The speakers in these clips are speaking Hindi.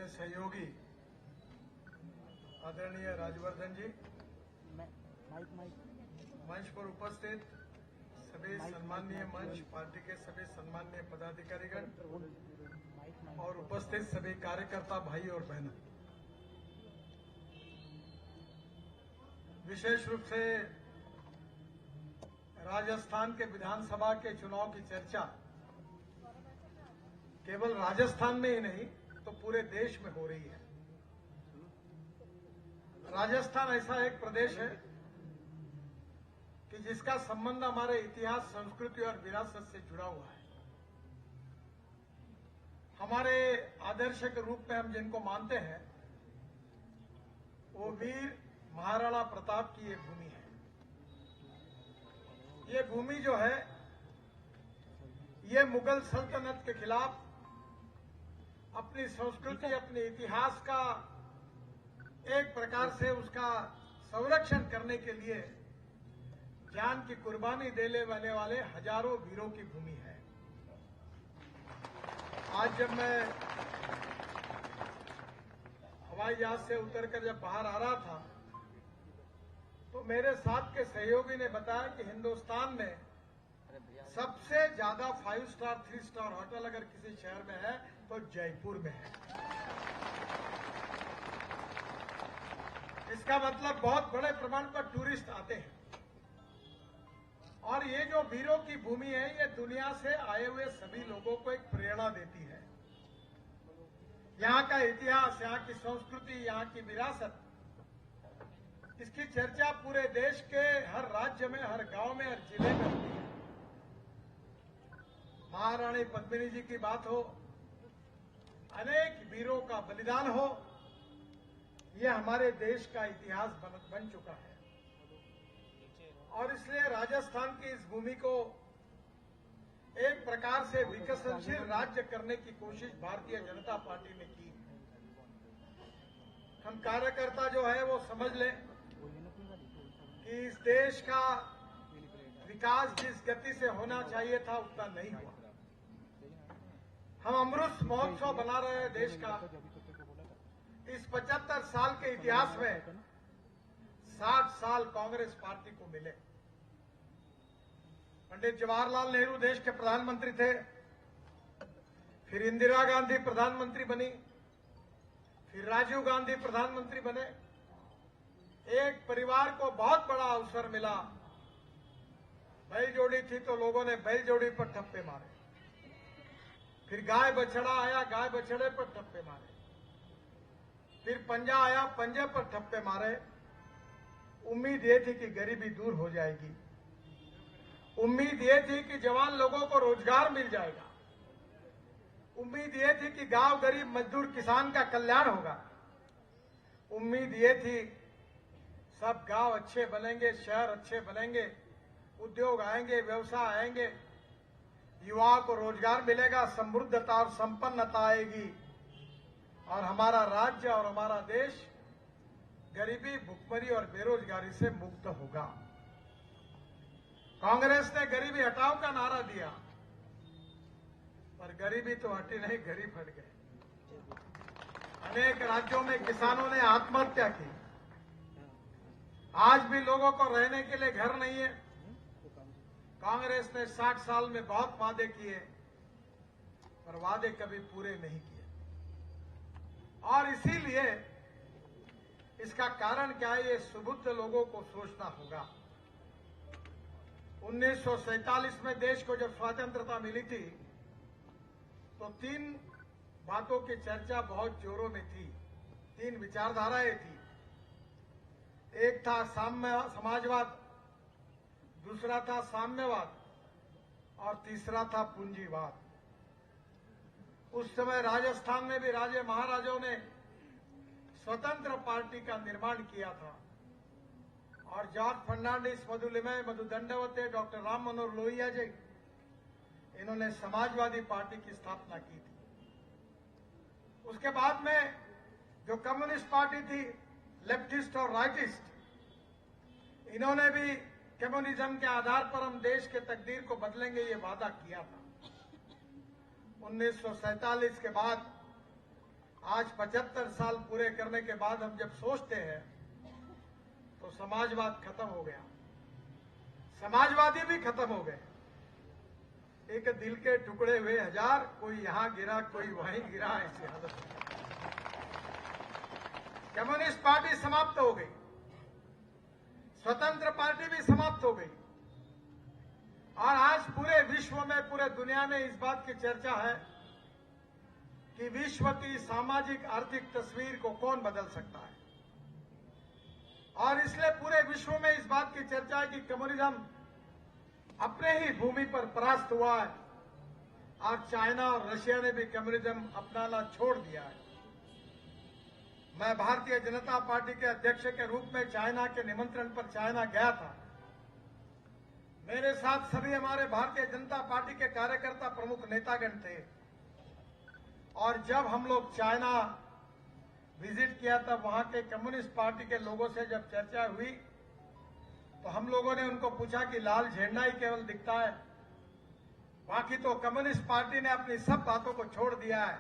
मेरे सहयोगी आदरणीय राजवर्धन जी, मंच पर उपस्थित सभी सम्माननीय मंच पार्टी के सभी सम्माननीय पदाधिकारीगण और उपस्थित सभी कार्यकर्ता भाई और बहनों, विशेष रूप से राजस्थान के विधानसभा के चुनाव की चर्चा केवल राजस्थान में ही नहीं तो पूरे देश में हो रही है। राजस्थान ऐसा एक प्रदेश है कि जिसका संबंध हमारे इतिहास, संस्कृति और विरासत से जुड़ा हुआ है। हमारे आदर्श के रूप में हम जिनको मानते हैं वो वीर महाराणा प्रताप की ये भूमि है। ये भूमि जो है ये मुगल सल्तनत के खिलाफ अपनी संस्कृति, अपने इतिहास का एक प्रकार से उसका संरक्षण करने के लिए जान की कुर्बानी देने वाले हजारों वीरों की भूमि है। आज जब मैं हवाई जहाज से उतरकर जब बाहर आ रहा था तो मेरे साथ के सहयोगी ने बताया कि हिंदुस्तान में सबसे ज्यादा 5 स्टार 3 स्टार होटल अगर किसी शहर में है तो जयपुर में है। इसका मतलब बहुत बड़े प्रमाण पर टूरिस्ट आते हैं और ये जो वीरों की भूमि है ये दुनिया से आए हुए सभी लोगों को एक प्रेरणा देती है। यहाँ का इतिहास, यहाँ की संस्कृति, यहाँ की विरासत, इसकी चर्चा पूरे देश के हर राज्य में, हर गांव में, हर जिले में होती है। महारानी पद्मिनी जी की बात हो, अनेक वीरों का बलिदान हो, यह हमारे देश का इतिहास बन चुका है। और इसलिए राजस्थान की इस भूमि को एक प्रकार से विकसनशील राज्य करने की कोशिश भारतीय जनता पार्टी ने की। हम कार्यकर्ता जो है वो समझ लें कि इस देश का विकास जिस गति से होना चाहिए था उतना नहीं हुआ। हम अमृत महोत्सव बना रहे हैं देश का। इस 75 साल के इतिहास में 60 साल कांग्रेस पार्टी को मिले। पंडित जवाहरलाल नेहरू देश के प्रधानमंत्री थे, फिर इंदिरा गांधी प्रधानमंत्री बनी, फिर राजीव गांधी प्रधानमंत्री बने। एक परिवार को बहुत बड़ा अवसर मिला। बैल जोड़ी थी तो लोगों ने बैल जोड़ी पर ठप्पे मारे, फिर गाय बछड़ा आया, गाय बछड़े पर ठप्पे मारे, फिर पंजा आया, पंजे पर ठप्पे मारे। उम्मीद ये थी कि गरीबी दूर हो जाएगी, उम्मीद ये थी कि जवान लोगों को रोजगार मिल जाएगा, उम्मीद ये थी कि गांव गरीब मजदूर किसान का कल्याण होगा, उम्मीद ये थी सब गांव अच्छे बनेंगे, शहर अच्छे बनेंगे, उद्योग आएंगे, व्यवसाय आएंगे, युवाओं को रोजगार मिलेगा, समृद्धता और संपन्नता आएगी और हमारा राज्य और हमारा देश गरीबी, भुखमरी और बेरोजगारी से मुक्त होगा। कांग्रेस ने गरीबी हटाओ का नारा दिया, पर गरीबी तो हटी नहीं, गरीब हट गए। अनेक राज्यों में किसानों ने आत्महत्या की। आज भी लोगों को रहने के लिए घर नहीं है। कांग्रेस ने 60 साल में बहुत वादे किए, पर वादे कभी पूरे नहीं किए। और इसीलिए इसका कारण क्या है, ये सुबुद्ध लोगों को सोचना होगा। 1947 में देश को जब स्वतंत्रता मिली थी तो 3 बातों की चर्चा बहुत जोरों में थी, 3 विचारधाराएं थी। एक था समाजवाद, दूसरा था साम्यवाद और तीसरा था पूंजीवाद। उस समय राजस्थान में भी राजे महाराजाओं ने स्वतंत्र पार्टी का निर्माण किया था और जॉर्ज फर्नांडिस, मधु लिमय, मधु दंडवते, डॉक्टर राम मनोहर लोहिया जी, इन्होंने समाजवादी पार्टी की स्थापना की थी। उसके बाद में जो कम्युनिस्ट पार्टी थी, लेफ्टिस्ट और राइटिस्ट, इन्होंने भी कम्युनिज्म के आधार पर हम देश के तकदीर को बदलेंगे ये वादा किया था। 1947 के बाद आज 75 साल पूरे करने के बाद हम जब सोचते हैं तो समाजवाद खत्म हो गया, समाजवादी भी खत्म हो गए। एक दिल के टुकड़े हुए हजार, कोई यहां गिरा कोई वहीं गिरा, ऐसी हालत है। कम्युनिस्ट पार्टी समाप्त हो गई, स्वतंत्र पार्टी भी समाप्त हो गई, और आज पूरे विश्व में, पूरे दुनिया में इस बात की चर्चा है कि विश्व की सामाजिक आर्थिक तस्वीर को कौन बदल सकता है। और इसलिए पूरे विश्व में इस बात की चर्चा है कि कम्युनिज्म अपने ही भूमि पर परास्त हुआ है, और चाइना और रशिया ने भी कम्युनिज्म अपनाना छोड़ दिया है। मैं भारतीय जनता पार्टी के अध्यक्ष के रूप में चाइना के निमंत्रण पर चाइना गया था। मेरे साथ सभी हमारे भारतीय जनता पार्टी के कार्यकर्ता, प्रमुख नेतागण थे, और जब हम लोग चाइना विजिट किया तब वहां के कम्युनिस्ट पार्टी के लोगों से जब चर्चा हुई तो हम लोगों ने उनको पूछा कि लाल झंडा ही केवल दिखता है, बाकी तो कम्युनिस्ट पार्टी ने अपनी सब बातों को छोड़ दिया है।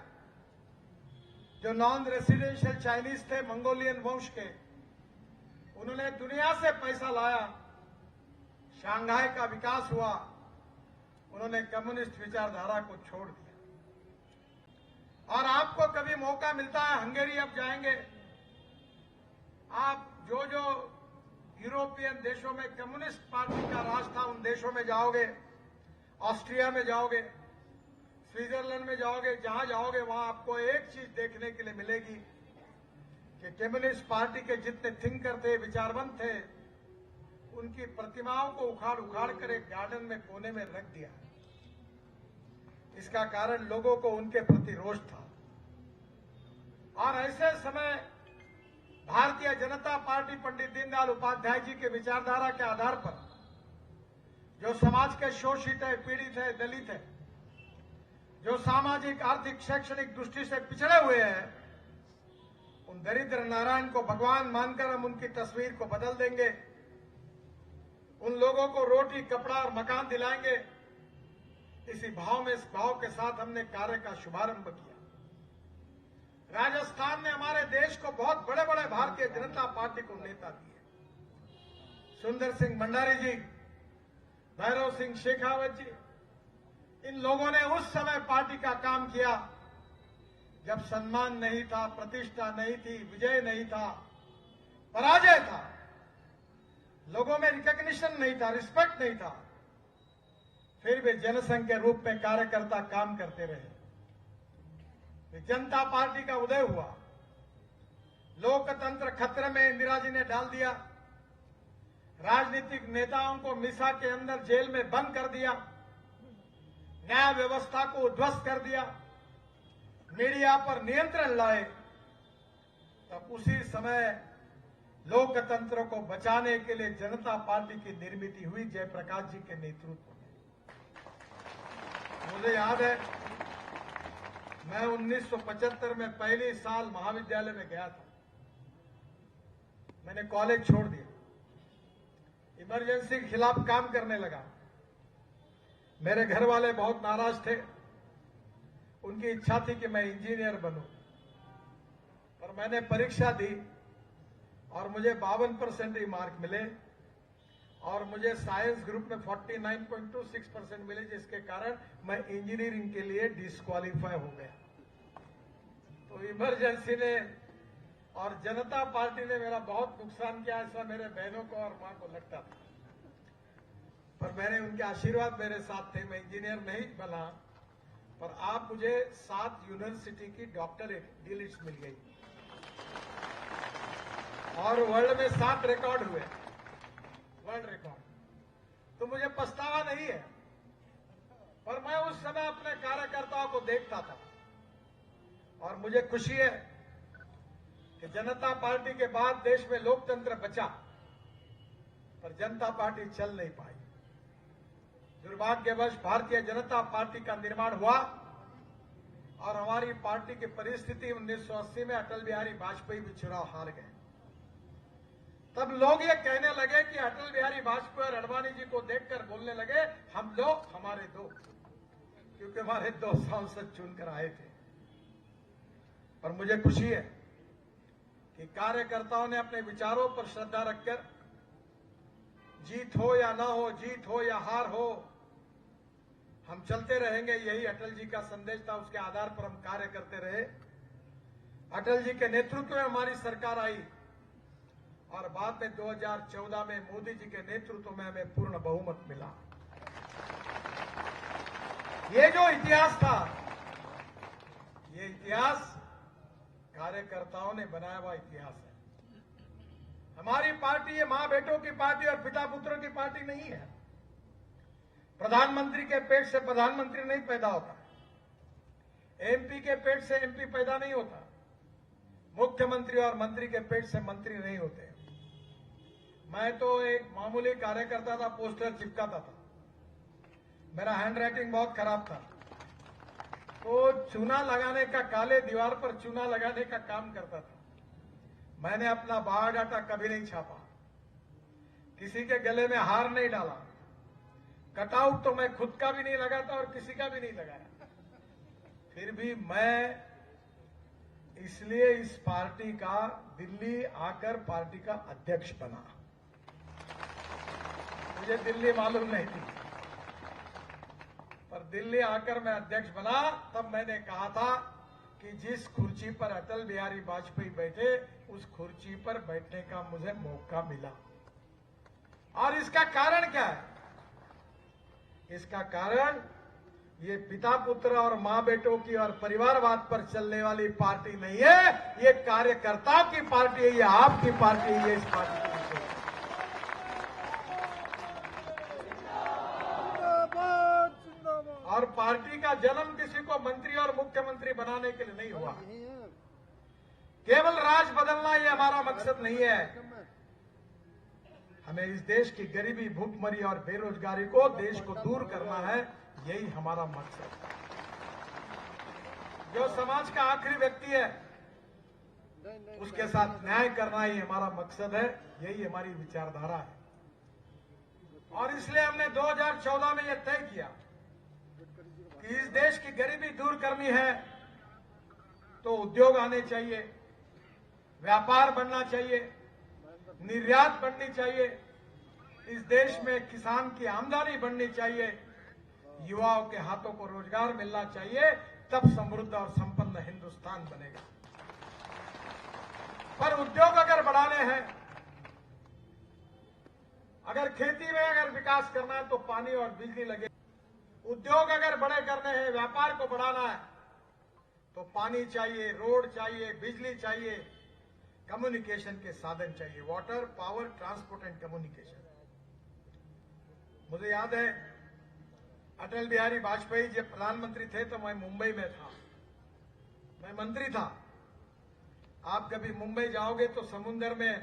जो नॉन रेसिडेंशियल चाइनीज थे, मंगोलियन वंश के, उन्होंने दुनिया से पैसा लाया, शंघाई का विकास हुआ, उन्होंने कम्युनिस्ट विचारधारा को छोड़ दिया। और आपको कभी मौका मिलता है, हंगेरी अब जाएंगे आप, जो जो यूरोपियन देशों में कम्युनिस्ट पार्टी का राज था उन देशों में जाओगे, ऑस्ट्रिया में जाओगे, स्विट्जरलैंड में जाओगे, जहां जाओगे वहां आपको एक चीज देखने के लिए मिलेगी कि कम्युनिस्ट पार्टी के जितने थिंकर थे, विचारवंत थे, उनकी प्रतिमाओं को उखाड़ उखाड़ कर एक गार्डन में कोने में रख दिया। इसका कारण लोगों को उनके प्रति रोष था। और ऐसे समय भारतीय जनता पार्टी पंडित दीनदयाल उपाध्याय जी के विचारधारा के आधार पर, जो समाज के शोषित है, पीड़ित है, दलित है, जो सामाजिक, आर्थिक, शैक्षणिक दृष्टि से पिछड़े हुए हैं, उन दरिद्र नारायण को भगवान मानकर हम उनकी तस्वीर को बदल देंगे, उन लोगों को रोटी, कपड़ा और मकान दिलाएंगे। इसी भाव में, इस भाव के साथ हमने कार्य का शुभारंभ किया। राजस्थान ने हमारे देश को बहुत बड़े बड़े भारतीय जनता पार्टी को नेता दिए। सुंदर सिंह भंडारी जी, भैरव सिंह शेखावत जी, इन लोगों ने उस समय पार्टी का काम किया जब सम्मान नहीं था, प्रतिष्ठा नहीं थी, विजय नहीं था, पराजय था, लोगों में रिकॉग्निशन नहीं था, रिस्पेक्ट नहीं था। फिर वे जनसंघ के रूप में कार्यकर्ता काम करते रहे। जनता पार्टी का उदय हुआ, लोकतंत्र खतरे में इंदिरा जी ने डाल दिया, राजनीतिक नेताओं को मिसा के अंदर जेल में बंद कर दिया, न्याय व्यवस्था को उध्वस्त कर दिया, मीडिया पर नियंत्रण लाए। तब उसी समय लोकतंत्र को बचाने के लिए जनता पार्टी की निर्मित हुई, जयप्रकाश जी के नेतृत्व में। मुझे याद है, मैं 1975 में पहले साल महाविद्यालय में गया था। मैंने कॉलेज छोड़ दिया, इमरजेंसी के खिलाफ काम करने लगा। मेरे घर वाले बहुत नाराज थे, उनकी इच्छा थी कि मैं इंजीनियर बनूं, पर मैंने परीक्षा दी और मुझे 52% ही मार्क मिले, और मुझे साइंस ग्रुप में 49.26% मिले, जिसके कारण मैं इंजीनियरिंग के लिए डिस्क्वालीफाई हो गया। तो इमरजेंसी ने और जनता पार्टी ने मेरा बहुत नुकसान किया, ऐसा मेरे बहनों को और मां को लगता था। पर मैंने उनके आशीर्वाद मेरे साथ थे, मैं इंजीनियर नहीं बना, पर आप मुझे 7 यूनिवर्सिटी की डॉक्टरेट डीलिट्स मिल गई, और वर्ल्ड में 7 रिकॉर्ड हुए, वर्ल्ड रिकॉर्ड। तो मुझे पछतावा नहीं है, पर मैं उस समय अपने कार्यकर्ताओं को देखता था, और मुझे खुशी है कि जनता पार्टी के बाद देश में लोकतंत्र बचा, पर जनता पार्टी चल नहीं पाई। दुर्भाग्यवश भारतीय जनता पार्टी का निर्माण हुआ, और हमारी पार्टी की परिस्थिति 1980 में अटल बिहारी वाजपेयी भी चुनाव हार गए। तब लोग ये कहने लगे कि अटल बिहारी वाजपेयी और अडवाणी जी को देखकर बोलने लगे, हम लोग हमारे दो, क्योंकि हमारे 2 सांसद चुनकर आए थे। और मुझे खुशी है कि कार्यकर्ताओं ने अपने विचारों पर श्रद्धा रखकर, जीत हो या ना हो, जीत हो या हार हो, हम चलते रहेंगे, यही अटल जी का संदेश था। उसके आधार पर हम कार्य करते रहे। अटल जी के नेतृत्व में हमारी सरकार आई और बाद में 2014 में मोदी जी के नेतृत्व में हमें पूर्ण बहुमत मिला। ये जो इतिहास था, ये इतिहास कार्यकर्ताओं ने बनाया हुआ इतिहास है। हमारी पार्टी ये मां बेटों की पार्टी और पिता पुत्रों की पार्टी नहीं है। प्रधानमंत्री के पेट से प्रधानमंत्री नहीं पैदा होता, एमपी के पेट से एमपी पैदा नहीं होता, मुख्यमंत्री और मंत्री के पेट से मंत्री नहीं होते। मैं तो एक मामूली कार्यकर्ता था, पोस्टर चिपकाता था। मेरा हैंडराइटिंग बहुत खराब था, तो चूना लगाने का, काले दीवार पर चूना लगाने का काम करता था। मैंने अपना बायोडाटा कभी नहीं छापा, किसी के गले में हार नहीं डाला, कटआउट तो मैं खुद का भी नहीं लगाता और किसी का भी नहीं लगाया। फिर भी मैं इसलिए इस पार्टी का दिल्ली आकर पार्टी का अध्यक्ष बना। मुझे दिल्ली मालूम नहीं थी, पर दिल्ली आकर मैं अध्यक्ष बना। तब मैंने कहा था कि जिस कुर्सी पर अटल बिहारी वाजपेयी बैठे, उस कुर्सी पर बैठने का मुझे मौका मिला। और इसका कारण क्या है? इसका कारण ये पिता पुत्र और मां बेटों की और परिवारवाद पर चलने वाली पार्टी नहीं है, ये कार्यकर्ताओं की पार्टी है, ये आपकी पार्टी है, ये इस पार्टी की विषय है। और पार्टी का जन्म किसी को मंत्री और मुख्यमंत्री बनाने के लिए नहीं हुआ। केवल राज बदलना ये हमारा मकसद नहीं है। हमें इस देश की गरीबी, भूखमरी और बेरोजगारी को, देश को दूर करना है, यही हमारा मकसद है। जो समाज का आखिरी व्यक्ति है, उसके साथ न्याय करना ही हमारा मकसद है, यही हमारी विचारधारा है। और इसलिए हमने 2014 में यह तय किया कि इस देश की गरीबी दूर करनी है तो उद्योग आने चाहिए, व्यापार बढ़ना चाहिए, निर्यात बढ़नी चाहिए, इस देश में किसान की आमदनी बढ़नी चाहिए, युवाओं के हाथों को रोजगार मिलना चाहिए, तब समृद्ध और संपन्न हिंदुस्तान बनेगा। पर उद्योग अगर बढ़ाने हैं, अगर खेती में अगर विकास करना है तो पानी और बिजली लगे। उद्योग अगर बड़े करने हैं, व्यापार को बढ़ाना है तो पानी चाहिए, रोड चाहिए, बिजली चाहिए, कम्युनिकेशन के साधन चाहिए, water, power, transport and communication. मुझे याद है अटल बिहारी वाजपेयी जब प्रधानमंत्री थे तो मैं मुंबई में था, मैं मंत्री था। आप कभी मुंबई जाओगे तो समुद्र में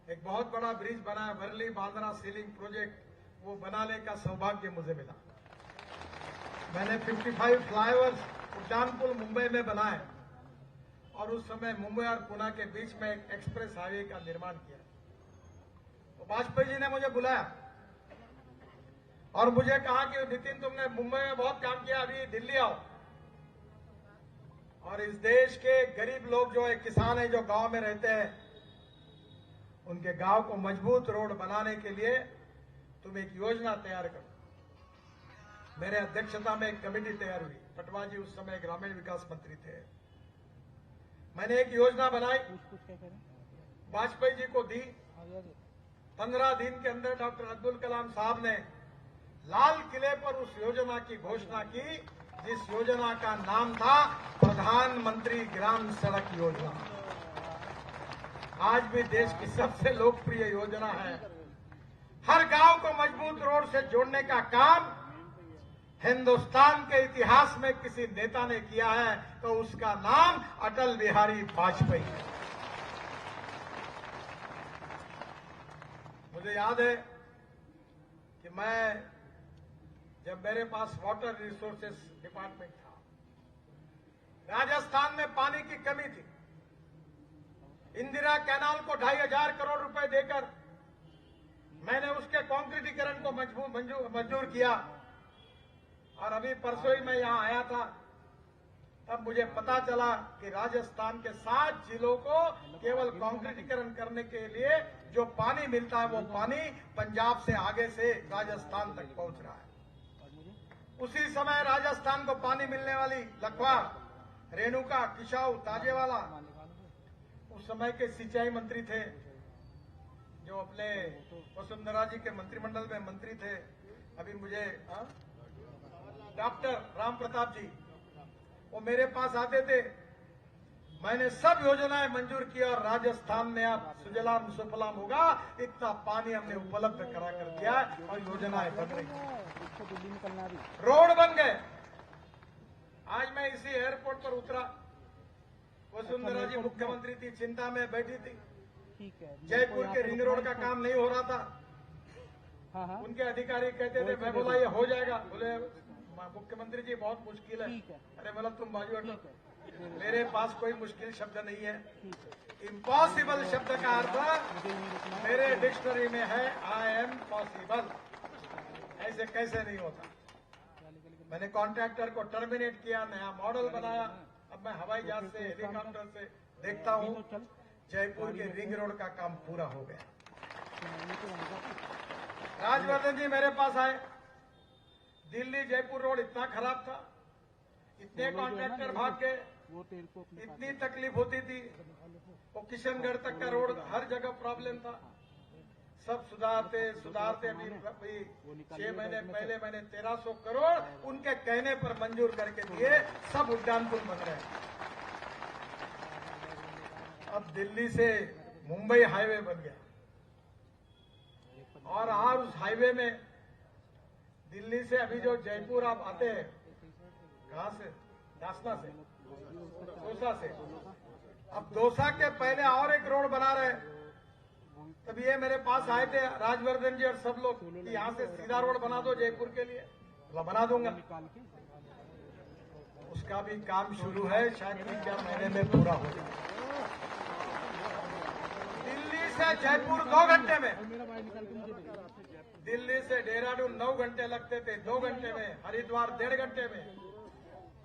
एक बहुत बड़ा ब्रिज बना है, वर्ली बांद्रा सीलिंग प्रोजेक्ट, वो बनाने का सौभाग्य मुझे मिला। मैंने 55 फ्लाईओवर्स उद्यानपुर मुंबई में बनाए और उस समय मुंबई और पुणे के बीच में एक एक्सप्रेस हाईवे का निर्माण किया। तो वाजपेयी जी ने मुझे बुलाया और मुझे कहा कि नितिन, तुमने मुंबई में बहुत काम किया, अभी दिल्ली आओ और इस देश के गरीब लोग जो है, किसान है, जो गांव में रहते हैं, उनके गांव को मजबूत रोड बनाने के लिए तुम एक योजना तैयार करो। मेरे अध्यक्षता में एक कमेटी तैयार हुई। पटवा जी उस समय ग्रामीण विकास मंत्री थे। मैंने एक योजना बनाई, वाजपेयी जी को दी। 15 दिन के अंदर डॉक्टर अब्दुल कलाम साहब ने लाल किले पर उस योजना की घोषणा की, जिस योजना का नाम था प्रधानमंत्री ग्राम सड़क योजना। आज भी देश की सबसे लोकप्रिय योजना है। हर गांव को मजबूत रोड से जोड़ने का काम हिंदुस्तान के इतिहास में किसी नेता ने किया है तो उसका नाम अटल बिहारी वाजपेयी है। मुझे याद है कि जब मेरे पास वाटर रिसोर्सेस डिपार्टमेंट था, राजस्थान में पानी की कमी थी। इंदिरा कैनाल को 2,500 करोड़ रुपए देकर मैंने उसके कंक्रीटीकरण को मंजूर किया। और अभी परसों ही मैं यहां आया था, अब मुझे पता चला कि राजस्थान के 7 जिलों को केवल कांक्रीटीकरण करने के लिए जो पानी मिलता है वो पानी पंजाब से आगे से राजस्थान तक पहुंच रहा है। उसी समय राजस्थान को पानी मिलने वाली लखवा, रेणुका, किशाऊ, ताजेवाला, उस समय के सिंचाई मंत्री थे जो अपने वसुंधरा जी के मंत्रिमंडल में मंत्री थे, अभी मुझे डॉक्टर राम प्रताप जी, वो मेरे पास आते थे। मैंने सब योजनाएं मंजूर की और राजस्थान में अब सुजलाम सुफलाम होगा, इतना पानी हमने उपलब्ध करा कर दिया और योजनाएं बन रही हैं, रोड बन गए। आज मैं इसी एयरपोर्ट पर उतरा, वसुंधरा जी मुख्यमंत्री थी, चिंता में बैठी थी। जयपुर के रिंग रोड का काम नहीं हो रहा था। उनके अधिकारी कहते थे, मैं बोला ये हो जाएगा, बोले मुख्यमंत्री जी बहुत मुश्किल है। अरे बोला तुम बाजू हटो, मेरे पास कोई मुश्किल शब्द नहीं है। इम्पॉसिबल शब्द का अर्थ मेरे डिक्शनरी में है आई एम पॉसिबल, ऐसे कैसे नहीं होता। मैंने कॉन्ट्रैक्टर को टर्मिनेट किया, नया मॉडल बनाया। अब मैं हवाई जहाज से, हेलीकॉप्टर से देखता हूं जयपुर के रिंग रोड का काम पूरा हो गया। राजवर्धन जी मेरे पास आए, दिल्ली जयपुर रोड इतना खराब था, इतने कॉन्ट्रैक्टर भाग गए, इतनी तकलीफ होती थी। वो किशनगढ़ तक का रोड हर जगह प्रॉब्लम था। सब सुधारते सुधारते अभी 6 महीने पहले मैंने 1300 करोड़ उनके कहने पर मंजूर करके दिए, सब उड्डान पुल बन रहे हैं। अब दिल्ली से मुंबई हाईवे बन गया और आज उस हाईवे में दिल्ली से अभी जो जयपुर आप आते हैं, कहां से? दासना से, दौसा से। अब दौसा के पहले और एक रोड बना रहे। तब ये मेरे पास आए थे राजवर्धन जी और सब लोग कि यहां से सीधा रोड बना दो जयपुर के लिए। तो बना दूंगा, उसका भी काम शुरू है, शायद 3-4 महीने में पूरा हो जाए। दिल्ली से जयपुर 2 घंटे में, दिल्ली से देहरादून 9 घंटे लगते थे, 2 घंटे में, हरिद्वार 1.5 घंटे में,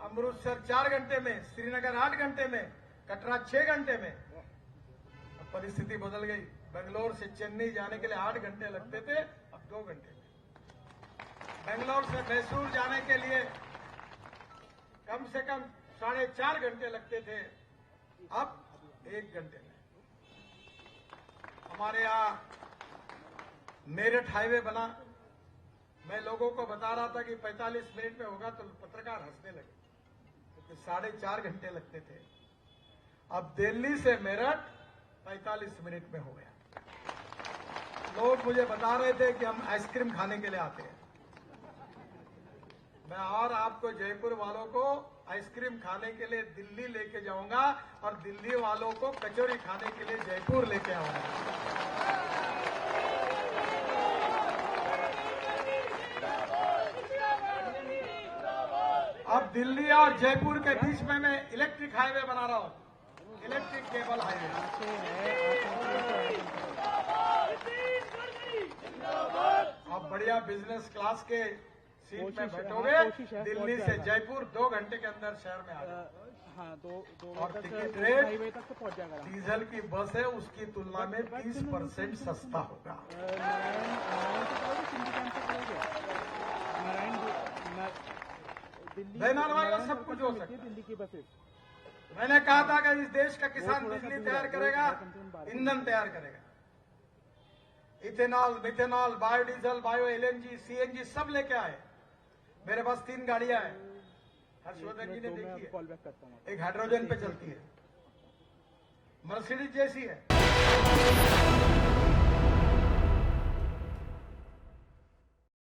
अमृतसर 4 घंटे में, श्रीनगर 8 घंटे में, कटरा 6 घंटे में। अब परिस्थिति बदल गई, बेंगलोर से चेन्नई जाने के लिए 8 घंटे लगते थे, अब 2 घंटे में। बेंगलोर से मैसूर जाने के लिए कम से कम 4.5 घंटे लगते थे, अब 1 घंटे में। हमारे यहाँ मेरठ हाईवे बना, मैं लोगों को बता रहा था कि 45 मिनट में होगा, तो पत्रकार हंसने लगे, क्योंकि 4.5 घंटे लगते थे। अब दिल्ली से मेरठ 45 मिनट में हो गया। लोग मुझे बता रहे थे कि हम आइसक्रीम खाने के लिए आते हैं। मैं और आपको जयपुर वालों को आइसक्रीम खाने के लिए दिल्ली लेके जाऊंगा और दिल्ली वालों को कचौरी खाने के लिए जयपुर लेके आऊंगा। अब दिल्ली और जयपुर के बीच में मैं इलेक्ट्रिक हाईवे बना रहा हूं, इलेक्ट्रिक केबल हाईवे। अब बढ़िया बिजनेस क्लास के सीट में बैठोगे, दिल्ली से जयपुर 2 घंटे के अंदर शहर में आ जाओगे। और टिकट रेट तक तो पहुंच जाएगा। डीजल की बस है, उसकी तुलना में 30% सस्ता होगा। भाई सब कुछ हो सकता है। दिल्ली की बसेस, मैंने कहा था कि इस देश का किसान बिजली तैयार करेगा, ईंधन तैयार करेगा, ethanol, methanol, biodiesel, bio LNG, CNG सब लेके आए। मेरे पास 3 गाड़ियां हैं, हर्षवर्धन जी ने देखी है। एक हाइड्रोजन पे चलती है, मर्सिडीज जैसी है।